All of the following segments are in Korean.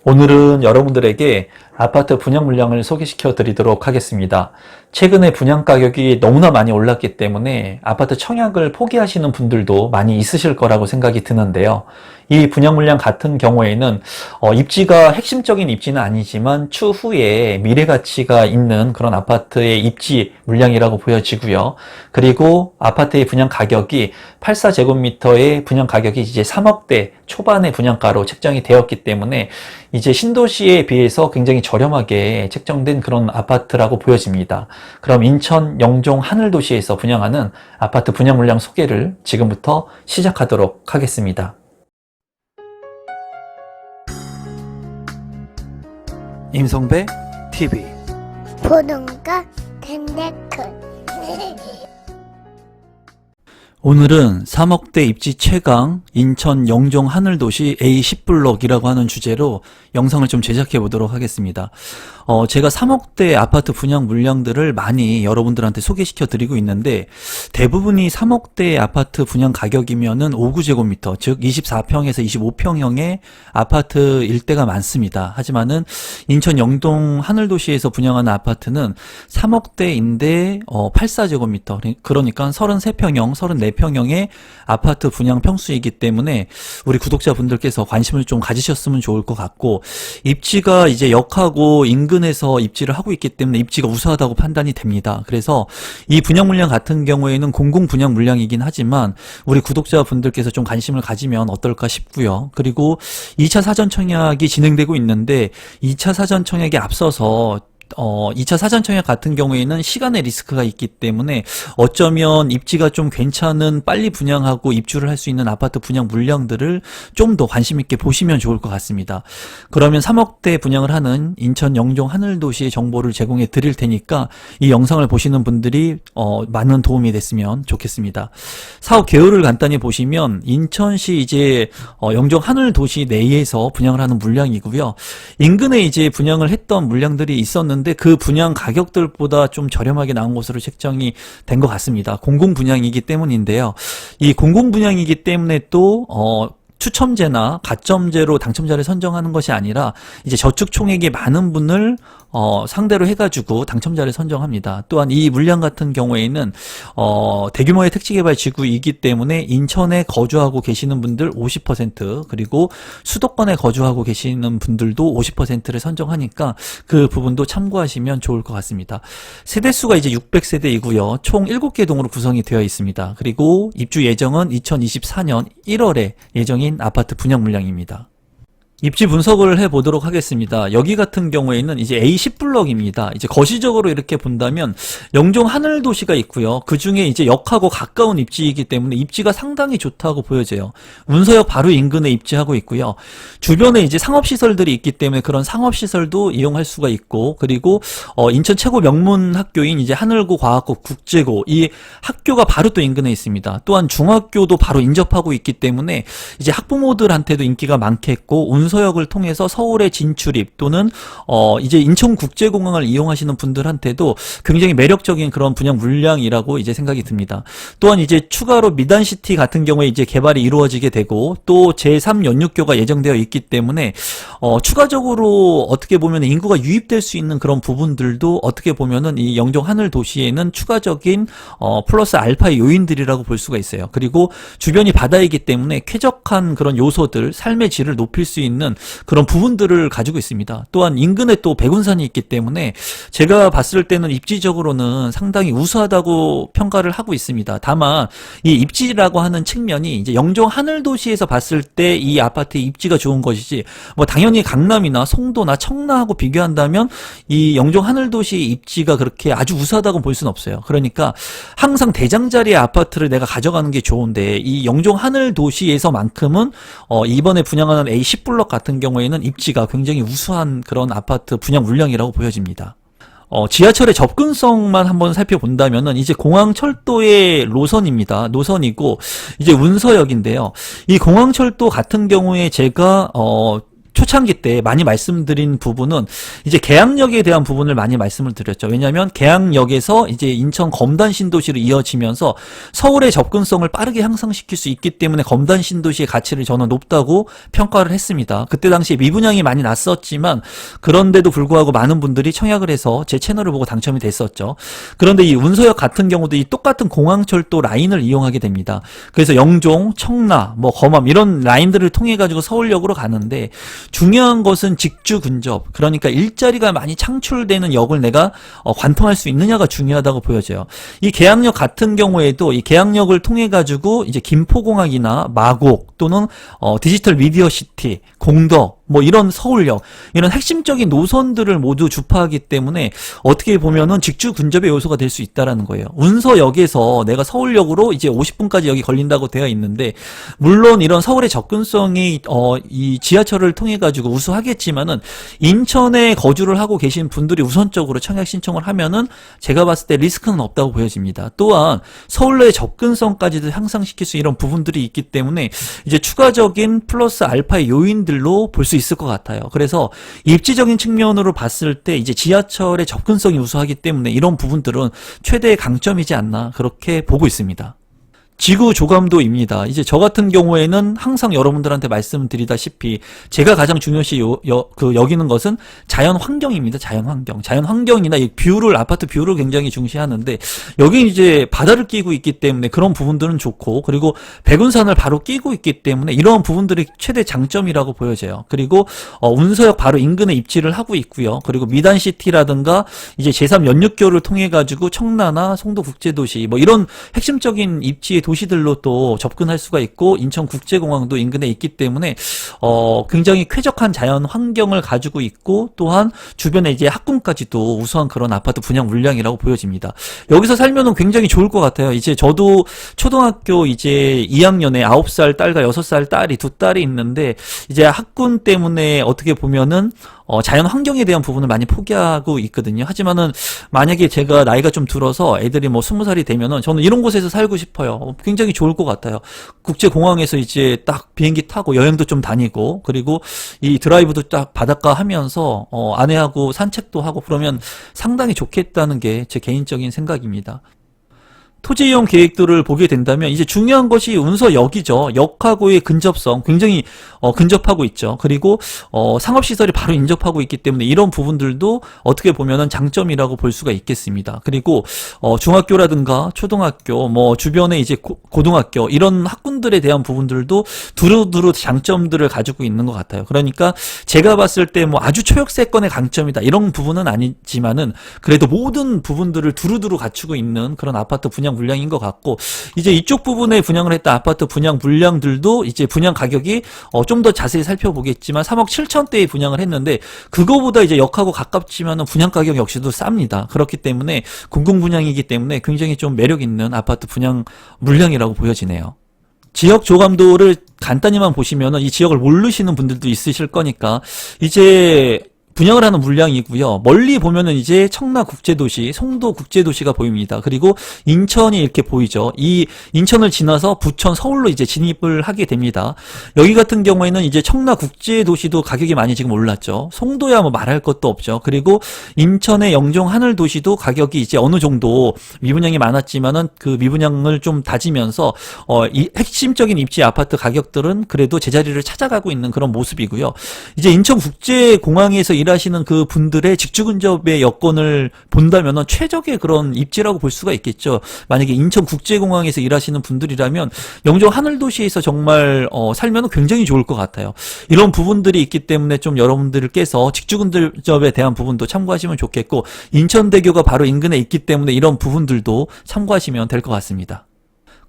오늘은 여러분들에게 아파트 분양 물량을 소개시켜 드리도록 하겠습니다. 최근에 분양 가격이 너무나 많이 올랐기 때문에 아파트 청약을 포기하시는 분들도 많이 있으실 거라고 생각이 드는데요. 이 분양 물량 같은 경우에는 입지가 핵심적인 입지는 아니지만 추후에 미래 가치가 있는 그런 아파트의 입지 물량이라고 보여지고요. 그리고 아파트의 분양 가격이 84제곱미터의 분양 가격이 이제 3억대 초반의 분양가로 책정이 되었기 때문에 이제 신도시에 비해서 굉장히 저렴하게 책정된 그런 아파트라고 보여집니다. 그럼 인천 영종 하늘도시에서 분양하는 아파트 분양 물량 소개를 지금부터 시작하도록 하겠습니다. 임성배 TV 보동과 텐데크 오늘은 3억대 입지 최강 인천 영종 하늘도시 A10블럭이라고 하는 주제로 영상을 좀 제작해 보도록 하겠습니다. 제가 3억대 아파트 분양 물량들을 많이 여러분들한테 소개시켜 드리고 있는데 대부분이 3억대 아파트 분양 가격이면은 5구제곱미터 즉 24평에서 25평형의 아파트 일대가 많습니다. 하지만은 인천 영동 하늘도시에서 분양하는 아파트는 3억대인데 84제곱미터 그러니까 33평형, 34평형의 아파트 분양 평수이기 때문에 우리 구독자분들께서 관심을 좀 가지셨으면 좋을 것 같고 입지가 이제 역하고 인근에서 입지를 하고 있기 때문에 입지가 우수하다고 판단이 됩니다. 그래서 이 분양 물량 같은 경우에는 공공 분양 물량이긴 하지만 우리 구독자분들께서 좀 관심을 가지면 어떨까 싶고요. 그리고 2차 사전 청약이 진행되고 있는데 2차 사전 청약에 앞서서 2차 사전 청약 같은 경우에는 시간의 리스크가 있기 때문에 어쩌면 입지가 좀 괜찮은 빨리 분양하고 입주를 할 수 있는 아파트 분양 물량들을 좀 더 관심 있게 보시면 좋을 것 같습니다. 그러면 3억대 분양을 하는 인천 영종 하늘도시의 정보를 제공해 드릴 테니까 이 영상을 보시는 분들이 많은 도움이 됐으면 좋겠습니다. 사업 개요를 간단히 보시면 인천시 이제 영종 하늘도시 내에서 분양을 하는 물량이고요. 인근에 이제 분양을 했던 물량들이 있었는데 그 분양 가격들보다 좀 저렴하게 나온 것으로 책정이 된 것 같습니다. 공공 분양이기 때문인데요. 이 공공 분양이기 때문에 또 추첨제나 가점제로 당첨자를 선정하는 것이 아니라 이제 저축 총액이 많은 분을 상대로 해가지고 당첨자를 선정합니다. 또한 이 물량 같은 경우에는 대규모의 택지개발 지구이기 때문에 인천에 거주하고 계시는 분들 50% 그리고 수도권에 거주하고 계시는 분들도 50%를 선정하니까 그 부분도 참고하시면 좋을 것 같습니다. 세대수가 이제 600세대이고요. 총 7개 동으로 구성이 되어 있습니다. 그리고 입주 예정은 2024년 1월에 예정인 아파트 분양 물량입니다. 입지 분석을 해보도록 하겠습니다. 여기 같은 경우에는 이제 A10블럭입니다. 이제 거시적으로 이렇게 본다면 영종 하늘도시가 있고요. 그 중에 이제 역하고 가까운 입지이기 때문에 입지가 상당히 좋다고 보여져요. 운서역 바로 인근에 입지하고 있고요. 주변에 이제 상업시설들이 있기 때문에 그런 상업시설도 이용할 수가 있고 그리고 인천 최고 명문 학교인 이제 하늘고 과학고 국제고 이 학교가 바로 또 인근에 있습니다. 또한 중학교도 바로 인접하고 있기 때문에 이제 학부모들한테도 인기가 많겠고 운서역을 통해서 서울의 진출입 또는 이제 인천국제공항을 이용하시는 분들한테도 굉장히 매력적인 그런 분양 물량이라고 이제 생각이 듭니다. 또한 이제 추가로 미단시티 같은 경우에 이제 개발이 이루어지게 되고 또 제3 연육교가 예정되어 있기 때문에 추가적으로 어떻게 보면 인구가 유입될 수 있는 그런 부분들도 어떻게 보면은 이 영종 하늘 도시에는 추가적인 플러스 알파의 요인들이라고 볼 수가 있어요. 그리고 주변이 바다이기 때문에 쾌적한 그런 요소들, 삶의 질을 높일 수 있는 그런 부분들을 가지고 있습니다. 또한 인근에 또 백운산이 있기 때문에 제가 봤을 때는 입지적으로는 상당히 우수하다고 평가를 하고 있습니다. 다만 이 입지라고 하는 측면이 이제 영종 하늘도시에서 봤을 때 이 아파트의 입지가 좋은 것이지 뭐 당연히 강남이나 송도나 청라하고 비교한다면 이 영종 하늘도시의 입지가 그렇게 아주 우수하다고 볼 수는 없어요. 그러니까 항상 대장자리의 아파트를 내가 가져가는 게 좋은데 이 영종 하늘도시에서만큼은 이번에 분양하는 A10블럭 같은 경우에는 입지가 굉장히 우수한 그런 아파트 분양 물량이라고 보여집니다. 지하철의 접근성만 한번 살펴본다면은 이제 공항철도의 노선입니다. 노선이고 이제 운서역인데요. 이 공항철도 같은 경우에 제가 초창기 때 많이 말씀드린 부분은 이제 계양역에 대한 부분을 많이 말씀을 드렸죠. 왜냐하면 계양역에서 이제 인천 검단 신도시로 이어지면서 서울의 접근성을 빠르게 향상시킬 수 있기 때문에 검단 신도시의 가치를 저는 높다고 평가를 했습니다. 그때 당시에 미분양이 많이 났었지만 그런데도 불구하고 많은 분들이 청약을 해서 제 채널을 보고 당첨이 됐었죠. 그런데 이 운서역 같은 경우도 이 똑같은 공항철도 라인을 이용하게 됩니다. 그래서 영종, 청라, 뭐 검암 이런 라인들을 통해 가지고 서울역으로 가는데 중요한 것은 직주 근접, 그러니까 일자리가 많이 창출되는 역을 내가 관통할 수 있느냐가 중요하다고 보여져요. 이 계양역 같은 경우에도 이 계양역을 통해 가지고 이제 김포공항이나 마곡 또는 디지털 미디어 시티, 공덕 뭐 이런 서울역 이런 핵심적인 노선들을 모두 주파하기 때문에 어떻게 보면은 직주 근접의 요소가 될 수 있다라는 거예요. 운서역에서 내가 서울역으로 이제 50분까지 여기 걸린다고 되어 있는데 물론 이런 서울의 접근성이 이 지하철을 통해 가지고 우수하겠지만은 인천에 거주를 하고 계신 분들이 우선적으로 청약 신청을 하면은 제가 봤을 때 리스크는 없다고 보여집니다. 또한 서울로의 접근성까지도 향상시킬 수 이런 부분들이 있기 때문에 이제 추가적인 플러스 알파의 요인들로 볼 수 있을 것 같아요. 그래서 입지적인 측면으로 봤을 때 이제 지하철의 접근성이 우수하기 때문에 이런 부분들은 최대의 강점이지 않나 그렇게 보고 있습니다. 지구 조감도입니다. 이제 저 같은 경우에는 항상 여러분들한테 말씀드리다시피 제가 가장 중요시 여기는 것은 자연 환경입니다. 자연 환경. 자연 환경이나 이 뷰를, 아파트 뷰를 굉장히 중시하는데 여기 이제 바다를 끼고 있기 때문에 그런 부분들은 좋고, 그리고 백운산을 바로 끼고 있기 때문에 이런 부분들이 최대 장점이라고 보여져요. 그리고 운서역 바로 인근에 입지를 하고 있고요. 그리고 미단시티라든가 이제 제3연륙교를 통해 가지고 청라나 송도국제도시 뭐 이런 핵심적인 입지의 도시들로 또 접근할 수가 있고 인천국제공항도 인근에 있기 때문에 굉장히 쾌적한 자연 환경을 가지고 있고 또한 주변에 이제 학군까지도 우수한 그런 아파트 분양 물량이라고 보여집니다. 여기서 살면은 굉장히 좋을 것 같아요. 이제 저도 초등학교 이제 2학년에 9살 딸과 6살 딸이 두 딸이 있는데 이제 학군 때문에 어떻게 보면은 자연 환경에 대한 부분을 많이 포기하고 있거든요. 하지만은 만약에 제가 나이가 좀 들어서 애들이 뭐 20살이 되면은 저는 이런 곳에서 살고 싶어요. 굉장히 좋을 것 같아요. 국제공항에서 이제 딱 비행기 타고 여행도 좀 다니고 그리고 이 드라이브도 딱 바닷가 하면서 아내하고 산책도 하고 그러면 상당히 좋겠다는 게 제 개인적인 생각입니다. 토지 이용 계획들을 보게 된다면 이제 중요한 것이 운서역이죠. 역하고의 근접성 굉장히 근접하고 있죠. 그리고 상업시설이 바로 인접하고 있기 때문에 이런 부분들도 어떻게 보면은 장점이라고 볼 수가 있겠습니다. 그리고 중학교라든가 초등학교 뭐 주변에 이제 고등학교 이런 학군들에 대한 부분들도 두루두루 장점들을 가지고 있는 것 같아요. 그러니까 제가 봤을 때 뭐 아주 초역세권의 강점이다 이런 부분은 아니지만은 그래도 모든 부분들을 두루두루 갖추고 있는 그런 아파트 분양 물량인 것 같고, 이제 이쪽 부분에 분양을 했던 아파트 분양 물량들도 이제 분양 가격이 좀 더 자세히 살펴보겠지만 3억 7천대에 분양을 했는데 그거보다 이제 역하고 가깝지만은 분양 가격 역시도 쌉니다. 그렇기 때문에 공공 분양이기 때문에 굉장히 좀 매력 있는 아파트 분양 물량이라고 보여지네요. 지역 조감도를 간단히만 보시면은 이 지역을 모르시는 분들도 있으실 거니까 이제 분양을 하는 물량이고요. 멀리 보면은 이제 청라국제도시, 송도국제도시가 보입니다. 그리고 인천이 이렇게 보이죠. 이 인천을 지나서 부천, 서울로 이제 진입을 하게 됩니다. 여기 같은 경우에는 이제 청라국제도시도 가격이 많이 지금 올랐죠. 송도야 뭐 말할 것도 없죠. 그리고 인천의 영종 하늘도시도 가격이 이제 어느 정도 미분양이 많았지만은 그 미분양을 좀 다지면서 이 핵심적인 입지 아파트 가격들은 그래도 제자리를 찾아가고 있는 그런 모습이고요. 이제 인천국제공항에서 일하시는 그 분들의 직주근접의 여건을 본다면은 최적의 그런 입지라고 볼 수가 있겠죠. 만약에 인천국제공항에서 일하시는 분들이라면 영종 하늘도시에서 정말 살면은 굉장히 좋을 것 같아요. 이런 부분들이 있기 때문에 좀 여러분들께서 직주근접에 대한 부분도 참고하시면 좋겠고, 인천대교가 바로 인근에 있기 때문에 이런 부분들도 참고하시면 될 것 같습니다.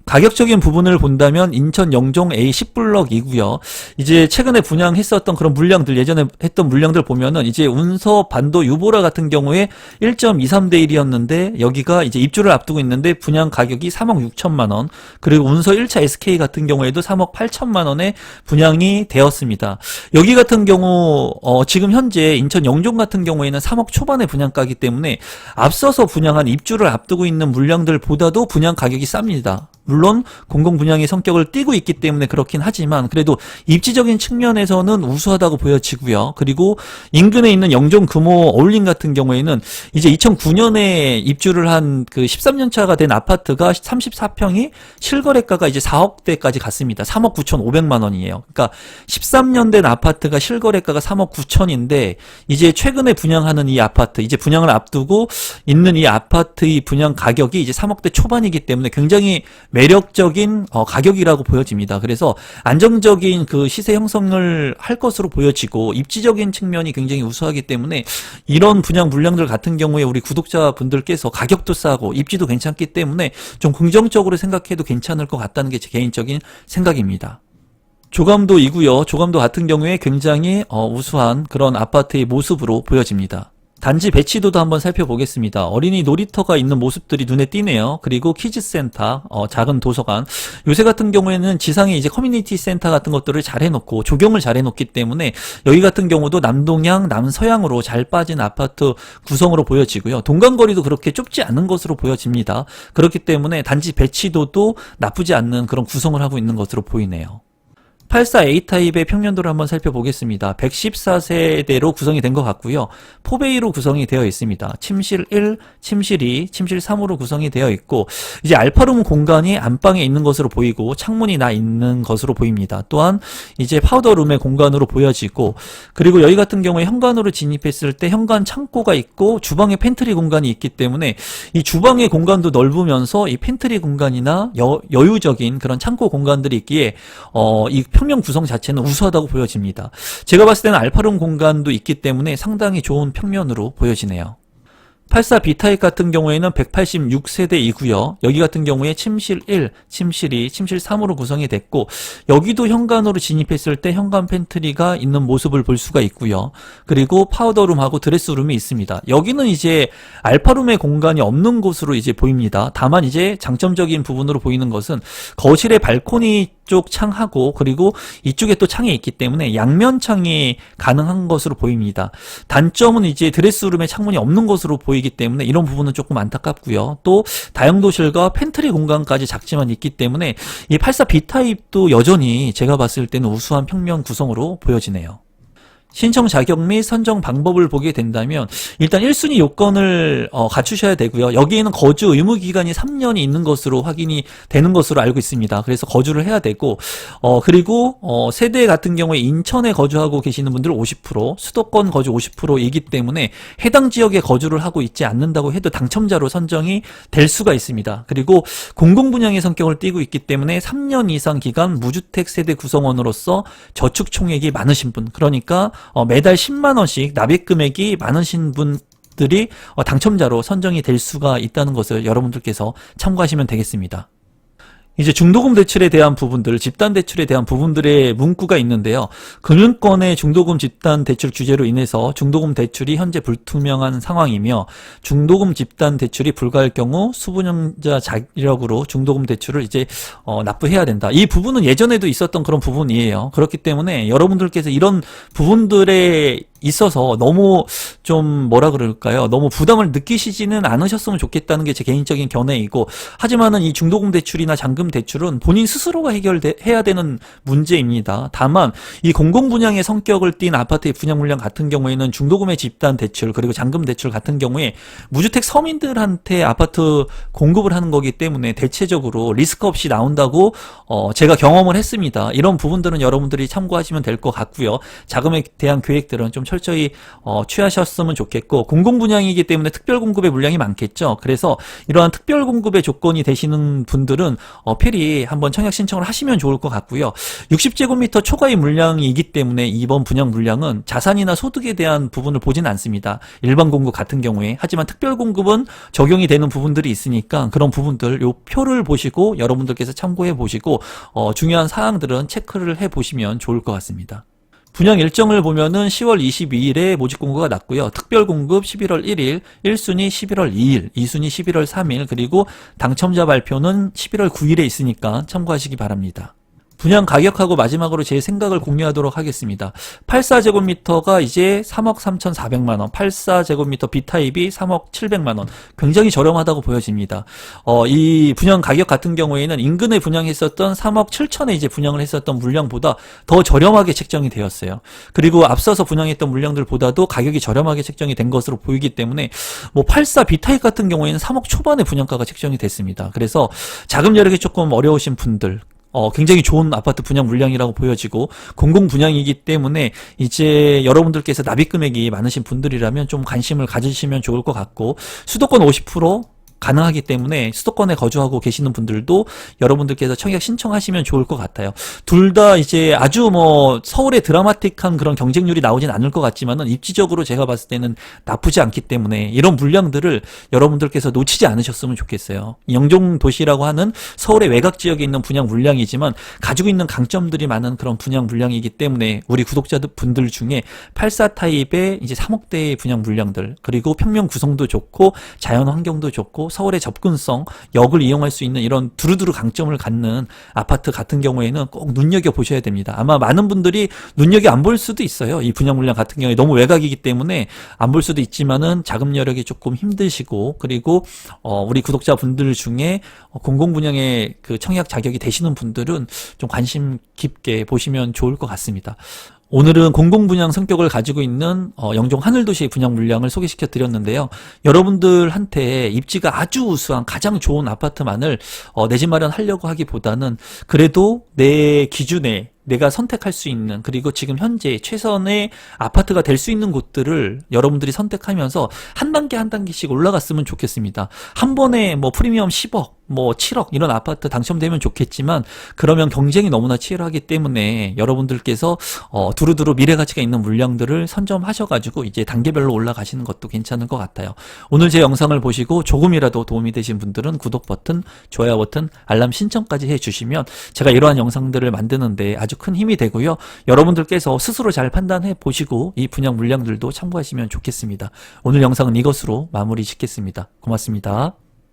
가격적인 부분을 본다면 인천 영종 A 10블럭이고요. 이제 최근에 분양했었던 그런 물량들, 예전에 했던 물량들 보면은 이제 운서 반도 유보라 같은 경우에 1.23대 1이었는데 여기가 이제 입주를 앞두고 있는데 분양 가격이 3억 6천만 원, 그리고 운서 1차 SK 같은 경우에도 3억 8천만 원에 분양이 되었습니다. 여기 같은 경우 지금 현재 인천 영종 같은 경우에는 3억 초반에 분양가이기 때문에 앞서서 분양한 입주를 앞두고 있는 물량들보다도 분양 가격이 쌉니다. 물론 공공분양의 성격을 띠고 있기 때문에 그렇긴 하지만 그래도 입지적인 측면에서는 우수하다고 보여지고요. 그리고 인근에 있는 영종 금호 어울림 같은 경우에는 이제 2009년에 입주를 한 그 13년 차가 된 아파트가 34평이 실거래가가 이제 4억대까지 갔습니다. 3억 9,500만 원이에요. 그러니까 13년 된 아파트가 실거래가가 3억 9천인데 이제 최근에 분양하는 이 아파트, 이제 분양을 앞두고 있는 이 아파트의 분양 가격이 이제 3억대 초반이기 때문에 굉장히 매력적인 가격이라고 보여집니다. 그래서 안정적인 그 시세 형성을 할 것으로 보여지고 입지적인 측면이 굉장히 우수하기 때문에 이런 분양 물량들 같은 경우에 우리 구독자분들께서 가격도 싸고 입지도 괜찮기 때문에 좀 긍정적으로 생각해도 괜찮을 것 같다는 게 제 개인적인 생각입니다. 조감도이고요. 조감도 같은 경우에 굉장히 우수한 그런 아파트의 모습으로 보여집니다. 단지 배치도도 한번 살펴보겠습니다. 어린이 놀이터가 있는 모습들이 눈에 띄네요. 그리고 키즈센터, 작은 도서관. 요새 같은 경우에는 지상에 이제 커뮤니티 센터 같은 것들을 잘 해놓고 조경을 잘 해놓기 때문에 여기 같은 경우도 남동향, 남서향으로 잘 빠진 아파트 구성으로 보여지고요. 동간거리도 그렇게 좁지 않은 것으로 보여집니다. 그렇기 때문에 단지 배치도도 나쁘지 않는 그런 구성을 하고 있는 것으로 보이네요. 84A타입의 평면도를 한번 살펴보겠습니다. 114세대로 구성이 된 것 같고요. 포베이로 구성이 되어 있습니다. 침실 1, 침실 2, 침실 3으로 구성이 되어 있고 이제 알파룸 공간이 안방에 있는 것으로 보이고 창문이 나 있는 것으로 보입니다. 또한 이제 파우더룸의 공간으로 보여지고 그리고 여기 같은 경우에 현관으로 진입했을 때 현관 창고가 있고 주방에 팬트리 공간이 있기 때문에 이 주방의 공간도 넓으면서 이 팬트리 공간이나 여유적인 그런 창고 공간들이 있기에 이 평면 구성 자체는 우수하다고 보여집니다. 제가 봤을 때는 알파룸 공간도 있기 때문에 상당히 좋은 평면으로 보여지네요. 84B타입 같은 경우에는 186세대이고요. 여기 같은 경우에 침실 1, 침실 2, 침실 3으로 구성이 됐고 여기도 현관으로 진입했을 때 현관 팬트리가 있는 모습을 볼 수가 있고요. 그리고 파우더룸하고 드레스룸이 있습니다. 여기는 이제 알파룸의 공간이 없는 곳으로 이제 보입니다. 다만 이제 장점적인 부분으로 보이는 것은 거실의 발코니 쪽 창하고 그리고 이쪽에 또 창이 있기 때문에 양면 창이 가능한 것으로 보입니다. 단점은 이제 드레스룸에 창문이 없는 것으로 보이기 때문에 이런 부분은 조금 안타깝고요. 또 다용도실과 팬트리 공간까지 작지만 있기 때문에 이 84B타입도 여전히 제가 봤을 때는 우수한 평면 구성으로 보여지네요. 신청 자격 및 선정 방법을 보게 된다면 일단 1순위 요건을 갖추셔야 되고요. 여기에는 거주 의무 기간이 3년이 있는 것으로 확인이 되는 것으로 알고 있습니다. 그래서 거주를 해야 되고 그리고 세대 같은 경우에 인천에 거주하고 계시는 분들 50%, 수도권 거주 50%이기 때문에 해당 지역에 거주를 하고 있지 않는다고 해도 당첨자로 선정이 될 수가 있습니다. 그리고 공공분양의 성격을 띠고 있기 때문에 3년 이상 기간 무주택 세대 구성원으로서 저축 총액이 많으신 분, 그러니까 매달 10만 원씩 납입 금액이 많으신 분들이 당첨자로 선정이 될 수가 있다는 것을 여러분들께서 참고하시면 되겠습니다. 이제 중도금 대출에 대한 부분들, 집단 대출에 대한 부분들의 문구가 있는데요. 금융권의 중도금 집단 대출 규제로 인해서 중도금 대출이 현재 불투명한 상황이며 중도금 집단 대출이 불가할 경우 수분양자 자력으로 중도금 대출을 이제 납부해야 된다. 이 부분은 예전에도 있었던 그런 부분이에요. 그렇기 때문에 여러분들께서 이런 부분들에 있어서 너무 좀 뭐라 그럴까요? 너무 부담을 느끼시지는 않으셨으면 좋겠다는 게 제 개인적인 견해이고, 하지만은 이 중도금 대출이나 잔금 대출은 본인 스스로가 해결해야 되는 문제입니다. 다만 이 공공분양의 성격을 띤 아파트의 분양 물량 같은 경우에는 중도금의 집단 대출 그리고 잔금 대출 같은 경우에 무주택 서민들한테 아파트 공급을 하는 거기 때문에 대체적으로 리스크 없이 나온다고 제가 경험을 했습니다. 이런 부분들은 여러분들이 참고하시면 될 것 같고요. 자금에 대한 계획들은 좀 철저히 취하셨으면 좋겠고, 공공분양이기 때문에 특별공급의 물량이 많겠죠. 그래서 이러한 특별공급의 조건이 되시는 분들은 필히 한번 청약 신청을 하시면 좋을 것 같고요. 60제곱미터 초과의 물량이기 때문에 이번 분양 물량은 자산이나 소득에 대한 부분을 보진 않습니다. 일반 공급 같은 경우에. 하지만 특별공급은 적용이 되는 부분들이 있으니까 그런 부분들 요 표를 보시고 여러분들께서 참고해 보시고 중요한 사항들은 체크를 해 보시면 좋을 것 같습니다. 분양 일정을 보면은 10월 22일에 모집 공고가 났고요. 특별 공급 11월 1일, 1순위 11월 2일, 2순위 11월 3일, 그리고 당첨자 발표는 11월 9일에 있으니까 참고하시기 바랍니다. 분양 가격하고 마지막으로 제 생각을 공유하도록 하겠습니다. 84제곱미터가 이제 3억 3,400만원, 84제곱미터 B타입이 3억 700만원. 굉장히 저렴하다고 보여집니다. 이 분양 가격 같은 경우에는 인근에 분양했었던 3억 7천에 이제 분양을 했었던 물량보다 더 저렴하게 책정이 되었어요. 그리고 앞서서 분양했던 물량들보다도 가격이 저렴하게 책정이 된 것으로 보이기 때문에 뭐 84 B타입 같은 경우에는 3억 초반에 분양가가 책정이 됐습니다. 그래서 자금 여력이 조금 어려우신 분들, 굉장히 좋은 아파트 분양 물량이라고 보여지고 공공 분양이기 때문에 이제 여러분들께서 납입 금액이 많으신 분들이라면 좀 관심을 가지시면 좋을 것 같고, 수도권 50% 가능하기 때문에 수도권에 거주하고 계시는 분들도 여러분들께서 청약 신청하시면 좋을 것 같아요. 둘 다 이제 아주 뭐 서울의 드라마틱한 그런 경쟁률이 나오진 않을 것 같지만은 입지적으로 제가 봤을 때는 나쁘지 않기 때문에 이런 물량들을 여러분들께서 놓치지 않으셨으면 좋겠어요. 영종 도시라고 하는 서울의 외곽 지역에 있는 분양 물량이지만 가지고 있는 강점들이 많은 그런 분양 물량이기 때문에 우리 구독자들 분들 중에 84 타입의 이제 3억대의 분양 물량들, 그리고 평면 구성도 좋고 자연 환경도 좋고 서울의 접근성, 역을 이용할 수 있는 이런 두루두루 강점을 갖는 아파트 같은 경우에는 꼭 눈여겨보셔야 됩니다. 아마 많은 분들이 눈여겨 안 볼 수도 있어요. 이 분양 물량 같은 경우에 너무 외곽이기 때문에 안 볼 수도 있지만은 자금 여력이 조금 힘드시고, 그리고 우리 구독자분들 중에 공공 분양의 그 청약 자격이 되시는 분들은 좀 관심 깊게 보시면 좋을 것 같습니다. 오늘은 공공분양 성격을 가지고 있는 영종 하늘도시 분양 물량을 소개시켜 드렸는데요. 여러분들한테 입지가 아주 우수한 가장 좋은 아파트만을 내 집 마련하려고 하기보다는 그래도 내 기준에 내가 선택할 수 있는, 그리고 지금 현재 최선의 아파트가 될 수 있는 곳들을 여러분들이 선택하면서 한 단계 한 단계씩 올라갔으면 좋겠습니다. 한 번에 뭐 프리미엄 10억, 뭐 7억 이런 아파트 당첨되면 좋겠지만 그러면 경쟁이 너무나 치열하기 때문에 여러분들께서 두루두루 미래가치가 있는 물량들을 선점하셔가지고 이제 단계별로 올라가시는 것도 괜찮을 것 같아요. 오늘 제 영상을 보시고 조금이라도 도움이 되신 분들은 구독 버튼, 좋아요 버튼, 알람 신청까지 해주시면 제가 이러한 영상들을 만드는데 아주 큰 힘이 되고요. 여러분들께서 스스로 잘 판단해 보시고 이 분양 물량들도 참고하시면 좋겠습니다. 오늘 영상은 이것으로 마무리 짓겠습니다. 고맙습니다.